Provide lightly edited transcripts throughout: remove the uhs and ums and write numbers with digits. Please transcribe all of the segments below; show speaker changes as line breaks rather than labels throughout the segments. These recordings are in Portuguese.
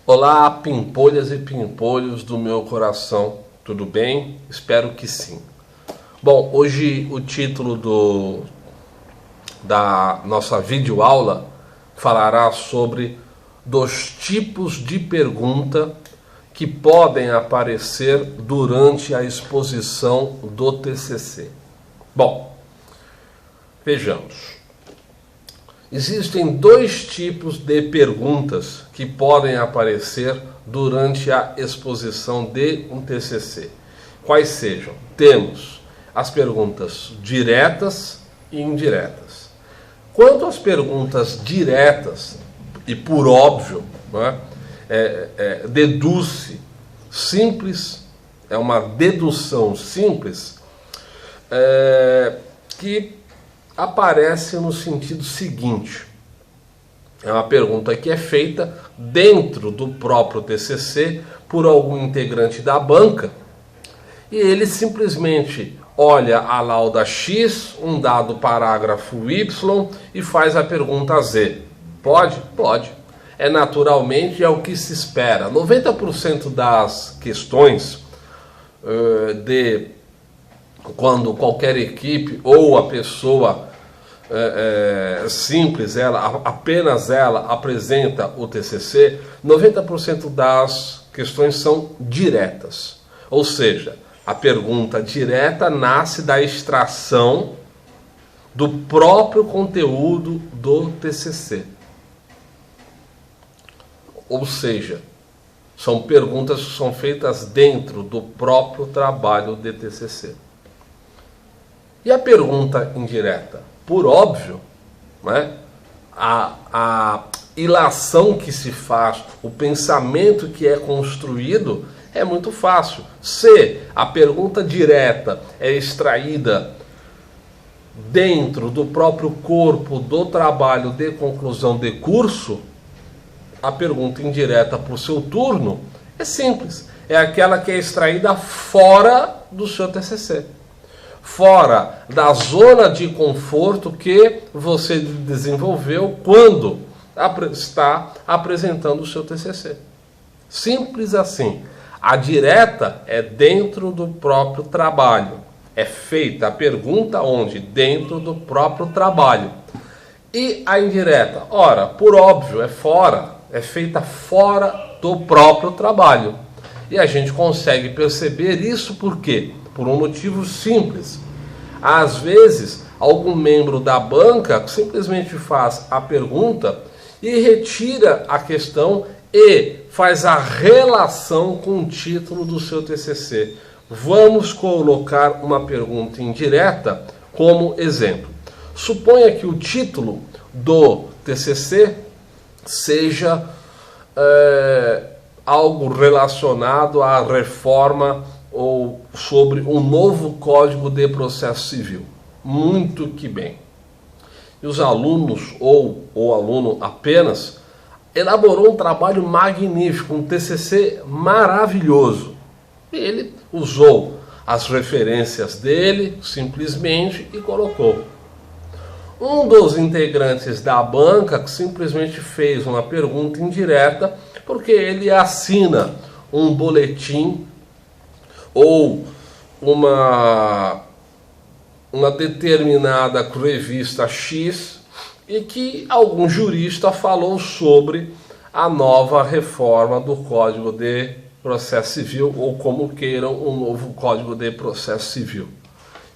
Olá, pimpolhas e pimpolhos do meu coração, tudo bem? Espero que sim. Bom, hoje o título da nossa videoaula falará sobre dos tipos de pergunta que podem aparecer durante a exposição do TCC. Bom, vejamos. Existem dois tipos de perguntas que podem aparecer durante a exposição de um TCC. Quais sejam? Temos as perguntas diretas e indiretas. Quanto às perguntas diretas, e por óbvio, né, deduz-se simples, é uma dedução simples, que aparece no sentido seguinte: é uma pergunta que é feita dentro do próprio TCC por algum integrante da banca e ele simplesmente olha a lauda X, um dado parágrafo Y e faz a pergunta Z. Pode? Pode. Naturalmente é o que se espera. 90% das questões quando qualquer equipe ou a pessoa simples, apenas ela apresenta o TCC, 90% das questões são diretas. Ou seja, a pergunta direta nasce da extração do próprio conteúdo do TCC. Ou seja, são perguntas que são feitas dentro do próprio trabalho de TCC. E a pergunta indireta? Por óbvio, né, a ilação que se faz, o pensamento que é construído é muito fácil. Se a pergunta direta é extraída dentro do próprio corpo do trabalho de conclusão de curso, a pergunta indireta por seu turno é simples. É aquela que é extraída fora do seu TCC. Fora da zona de conforto que você desenvolveu quando está apresentando o seu TCC. Simples assim. A direta é dentro do próprio trabalho. É feita a pergunta onde? Dentro do próprio trabalho. E a indireta? Ora, por óbvio, é fora. É feita fora do próprio trabalho. E a gente consegue perceber isso por quê? Por um motivo simples. Às vezes, algum membro da banca simplesmente faz a pergunta e retira a questão e faz a relação com o título do seu TCC. Vamos colocar uma pergunta indireta como exemplo. Suponha que o título do TCC seja algo relacionado à reforma ou sobre um novo Código de Processo Civil. Muito que bem. E os alunos, ou o aluno apenas, elaborou um trabalho magnífico, um TCC maravilhoso. E ele usou as referências dele, simplesmente, e colocou. Um dos integrantes da banca simplesmente fez uma pergunta indireta, porque ele assina um boletim ou uma determinada revista X e que algum jurista falou sobre a nova reforma do Código de Processo Civil, ou como queiram, um novo Código de Processo Civil.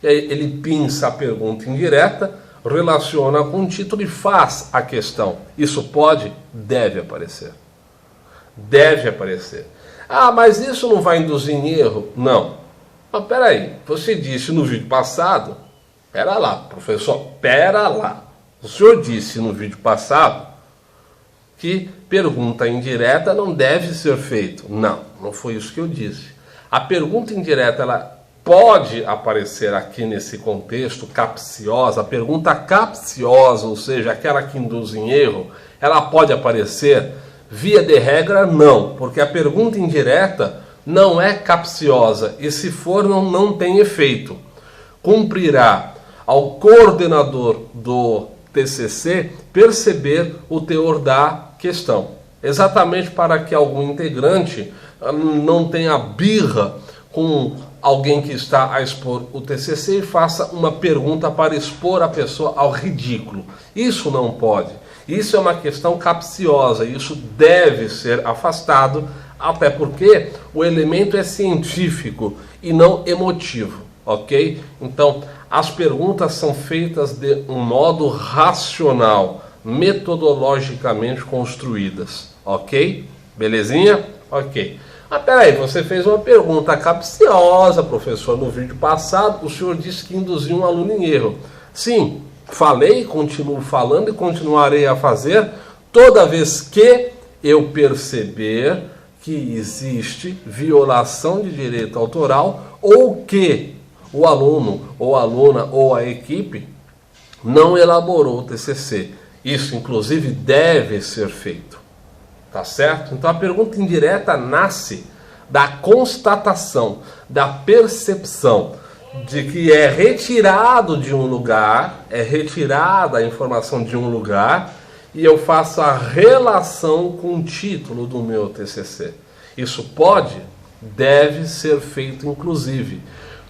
E aí ele pinça a pergunta indireta, relaciona com o título e faz a questão. Isso pode? Deve aparecer. Deve aparecer. Ah, mas isso não vai induzir em erro? Não. Mas peraí, você disse no vídeo passado, pera lá, professor, pera lá. O senhor disse no vídeo passado que pergunta indireta não deve ser feita. Não, não foi isso que eu disse. A pergunta indireta, ela pode aparecer aqui nesse contexto capciosa. A pergunta capciosa, ou seja, aquela que induz em erro, ela pode aparecer. Via de regra, não, porque a pergunta indireta não é capciosa e, se for, não tem efeito. Cumprirá ao coordenador do TCC perceber o teor da questão. exatamente para que algum integrante não tenha birra com alguém que está a expor o TCC e faça uma pergunta para expor a pessoa ao ridículo. Isso não pode. Isso é uma questão capciosa, isso deve ser afastado, até porque o elemento é científico e não emotivo, ok? Então, as perguntas são feitas de um modo racional, metodologicamente construídas, ok? Belezinha? Ok. Ah, peraí, você fez uma pergunta capciosa, professor, no vídeo passado, o senhor disse que induziu um aluno em erro. Sim, falei, continuo falando e continuarei a fazer toda vez que eu perceber que existe violação de direito autoral ou que o aluno ou aluna ou a equipe não elaborou o TCC. Isso, inclusive, deve ser feito. Tá certo? Então a pergunta indireta nasce da constatação, da percepção de que é retirado de um lugar, é retirada a informação de um lugar e eu faço a relação com o título do meu TCC. Isso pode, deve ser feito inclusive,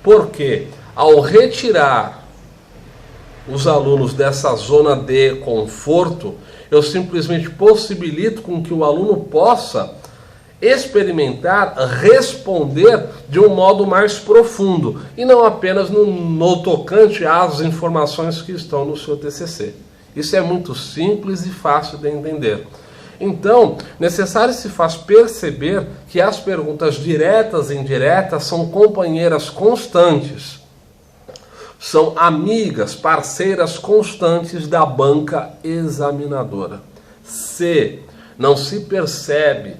porque ao retirar os alunos dessa zona de conforto, eu simplesmente possibilito com que o aluno possa experimentar, responder de um modo mais profundo e não apenas no tocante às informações que estão no seu TCC. Isso é muito simples e fácil de entender. Então, necessário se faz perceber que as perguntas diretas e indiretas são companheiras constantes. São amigas, parceiras constantes da banca examinadora. Se não se percebe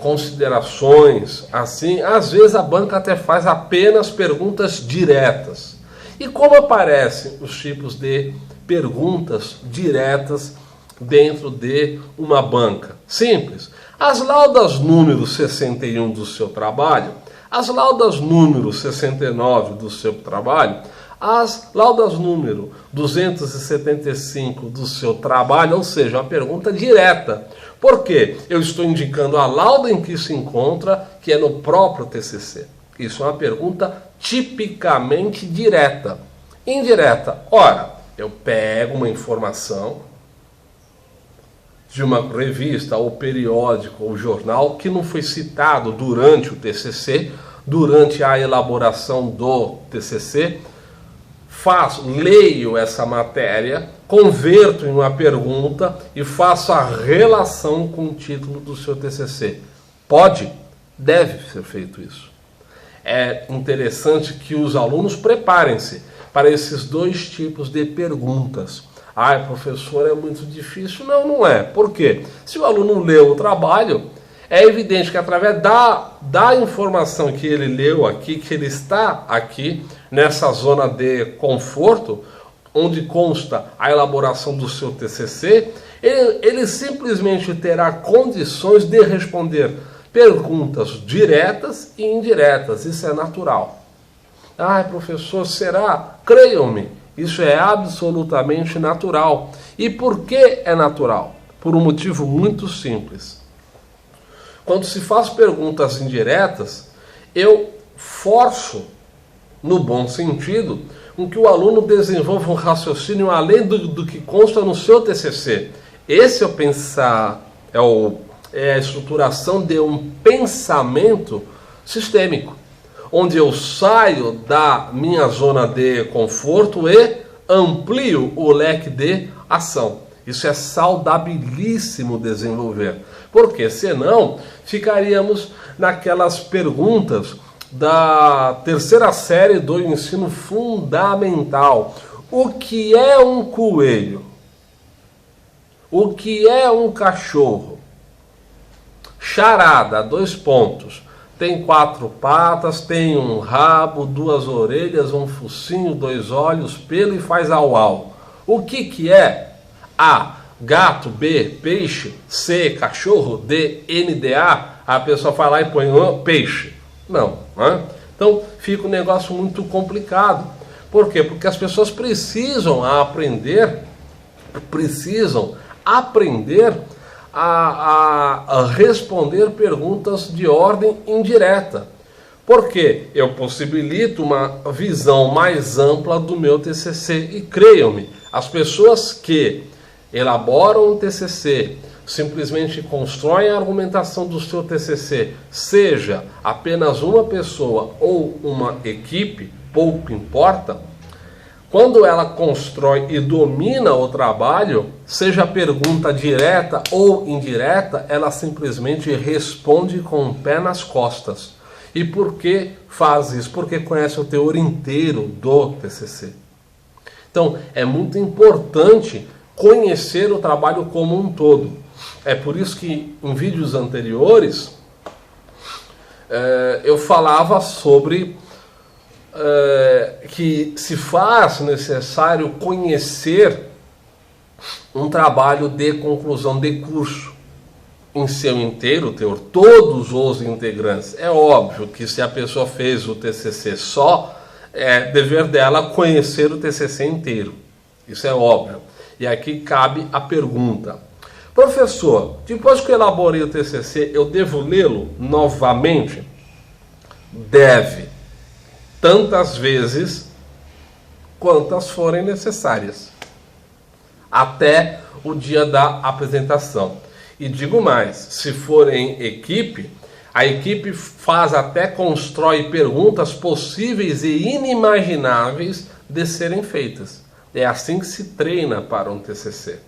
considerações assim, às vezes a banca até faz apenas perguntas diretas. E como aparecem os tipos de perguntas diretas dentro de uma banca? Simples. As laudas número 61 do seu trabalho, as laudas número 69 do seu trabalho, as laudas número 275 do seu trabalho, ou seja, uma pergunta direta. Por quê? Eu estou indicando a lauda em que se encontra, que é no próprio TCC. Isso é uma pergunta tipicamente direta. Indireta, ora, eu pego uma informação de uma revista ou periódico ou jornal que não foi citado durante o TCC, durante a elaboração do TCC, leio essa matéria, converto em uma pergunta e faço a relação com o título do seu TCC. Pode? Deve ser feito isso. É interessante que os alunos preparem-se para esses dois tipos de perguntas. Ah, professor, é muito difícil. Não, não é. Por quê? Se o aluno leu o trabalho, é evidente que através da informação que ele leu aqui, que ele está aqui, nessa zona de conforto, onde consta a elaboração do seu TCC, ele simplesmente terá condições de responder perguntas diretas e indiretas. Isso é natural. Ah, professor, será? Creiam-me, isso é absolutamente natural. E por que é natural? Por um motivo muito simples. Quando se faz perguntas indiretas, eu forço, no bom sentido, com que o aluno desenvolva um raciocínio além do que consta no seu TCC. Esse é a estruturação de um pensamento sistêmico, onde eu saio da minha zona de conforto e amplio o leque de ação. Isso é saudabilíssimo desenvolver, porque senão ficaríamos naquelas perguntas da terceira série do ensino fundamental. O que é um coelho? O que é um cachorro? Charada, 2 pontos. Tem 4 patas, tem um rabo, 2 orelhas, um focinho, 2 olhos, pelo e faz au-au. O que é? A, gato. B, peixe. C, cachorro. D, NDA. A pessoa vai lá e põe peixe. Não. Né? Então fica um negócio muito complicado. Por quê? Porque as pessoas precisam aprender a responder perguntas de ordem indireta. Porque eu possibilito uma visão mais ampla do meu TCC. E creiam-me, as pessoas que elaboram um TCC, simplesmente constroem a argumentação do seu TCC, seja apenas uma pessoa ou uma equipe, pouco importa, quando ela constrói e domina o trabalho, seja pergunta direta ou indireta, ela simplesmente responde com o pé nas costas. E por que faz isso? Porque conhece o teor inteiro do TCC. Então, é muito importante conhecer o trabalho como um todo. É por isso que em vídeos anteriores eu falava sobre que se faz necessário conhecer um trabalho de conclusão de curso em seu inteiro teor, todos os integrantes. É óbvio que se a pessoa fez o TCC só, é dever dela conhecer o TCC inteiro. Isso é óbvio. E aqui cabe a pergunta: professor, depois que eu elaborei o TCC, eu devo lê-lo novamente? Deve, tantas vezes quantas forem necessárias, até o dia da apresentação. E digo mais, se for em equipe, a equipe constrói perguntas possíveis e inimagináveis de serem feitas. É assim que se treina para um TCC,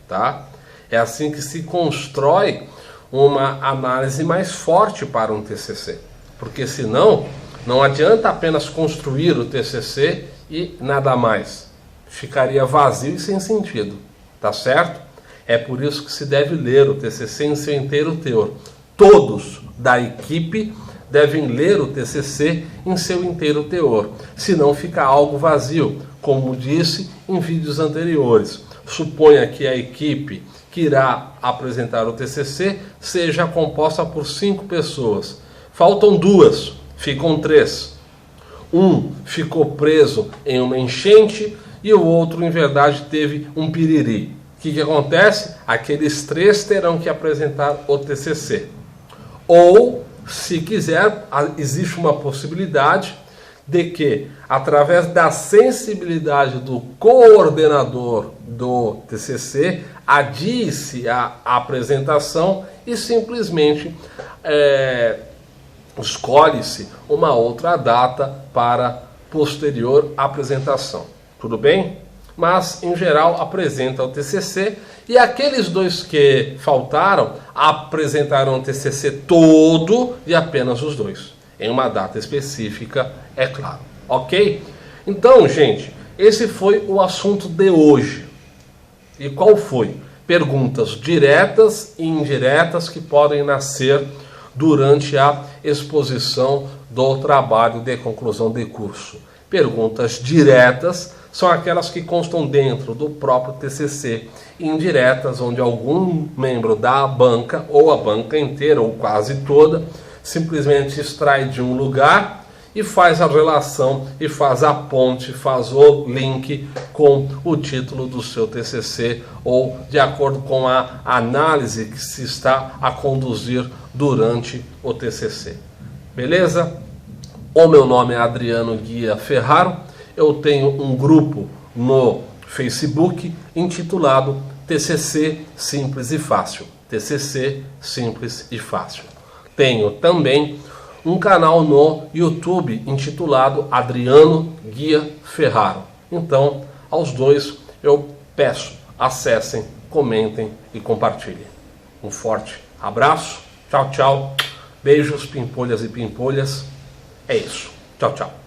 tá? É assim que se constrói uma análise mais forte para um TCC. Porque senão, não adianta apenas construir o TCC e nada mais. Ficaria vazio e sem sentido, tá certo? É por isso que se deve ler o TCC em seu inteiro teor. Todos da equipe devem ler o TCC em seu inteiro teor, senão fica algo vazio, como disse em vídeos anteriores. Suponha que a equipe que irá apresentar o TCC seja composta por 5 pessoas. Faltam 2, ficam 3. Um ficou preso em uma enchente e o outro, em verdade, teve um piriri. O que acontece? Aqueles 3 terão que apresentar o TCC. Ou, se quiser, existe uma possibilidade de que, através da sensibilidade do coordenador do TCC, adie-se a apresentação e simplesmente escolhe-se uma outra data para posterior apresentação. Tudo bem? Mas, em geral, apresenta o TCC, e aqueles 2 que faltaram apresentaram o TCC todo e apenas os 2, em uma data específica, é claro. Ok? Então, gente, esse foi o assunto de hoje. E qual foi? Perguntas diretas e indiretas que podem nascer durante a exposição do trabalho de conclusão de curso. Perguntas diretas são aquelas que constam dentro do próprio TCC, e indiretas, onde algum membro da banca, ou a banca inteira, ou quase toda, simplesmente extrai de um lugar e faz a relação, e faz a ponte, faz o link com o título do seu TCC, ou de acordo com a análise que se está a conduzir durante o TCC. Beleza? O meu nome é Adriano Guia Ferraro. Eu tenho um grupo no Facebook intitulado TCC Simples e Fácil. TCC Simples e Fácil. Tenho também um canal no YouTube intitulado Adriano Guia Ferraro. Então, aos 2 eu peço, acessem, comentem e compartilhem. Um forte abraço. Tchau, tchau. Beijos, pimpolhas e pimpolhas. É isso. Tchau, tchau.